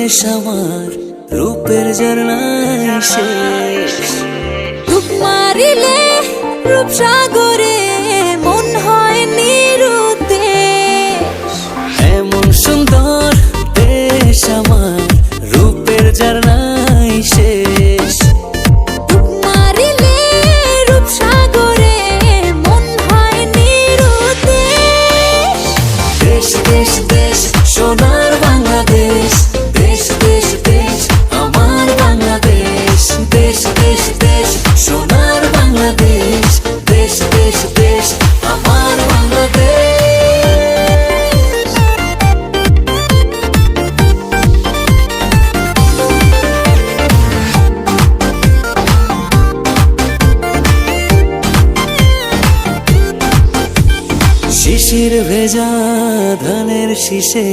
দেশ আমার রূপের ঝর্ণায় শেষ। রূপ মারিলে রূপসাগরে মন হয় নিরুদ্দেশ। এমন সুন্দর দেশ আমার রূপের ঝর্ণায় শেষ। রূপ মারিলে রূপসাগরে মন হয় নিরুদ্দেশ। দেশ দেশ দেশ সোনার বাংলাদেশ, দেশ দেশ দেশ আমার বাংলাদেশ। দেশ দেশ দেশ সোনার বাংলাদেশ, দেশ দেশ দেশ আমার বাংলাদেশ। শিশির ভেজা ধানের শীষে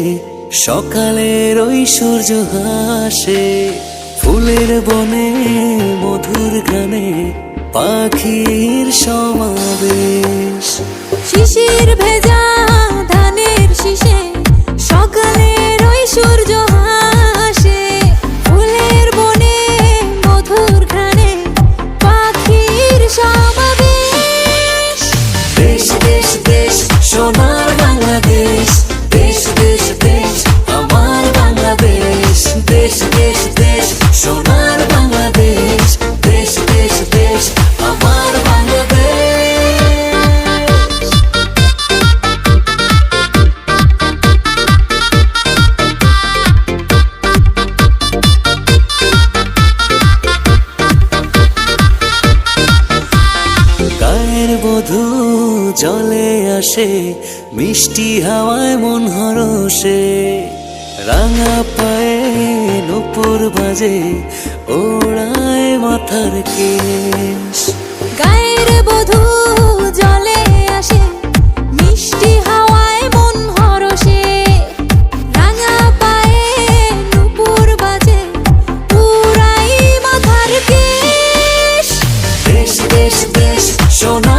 সকালের ওই সূর্য হাসে। ফুলের বনে মধুর গানে পাখির সমাবেশ। শিশির ভেজা ধানের শীষে সকালের ওই সূর্য হাসে। ফুলের বনে মধুর ঘ্রাণে পাখির সমাবেশ। দেশ দেশ দেশ সোনার বাংলাদেশ, দেশ দেশ দেশ আমার বাংলাদেশ। দেশ দেশ দেশ সোনার বাংলাদেশ, দেশ দেশ দেশ আমার বাংলাদেশ। গায়ের বধূ জলে আসে, মিষ্টি হাওয়ায় মন হরষে। রাঙা পায়ে নূপুর বাজে, ওড়ায় মাথার কেশ। গায়ের বধূ জলে আসে, মিষ্টি হাওয়ায় মন হরষে। রাঙা পায়ে নূপুর বাজে, উড়াই মাথার কেশ। দেশ দেশ দেশ সোনা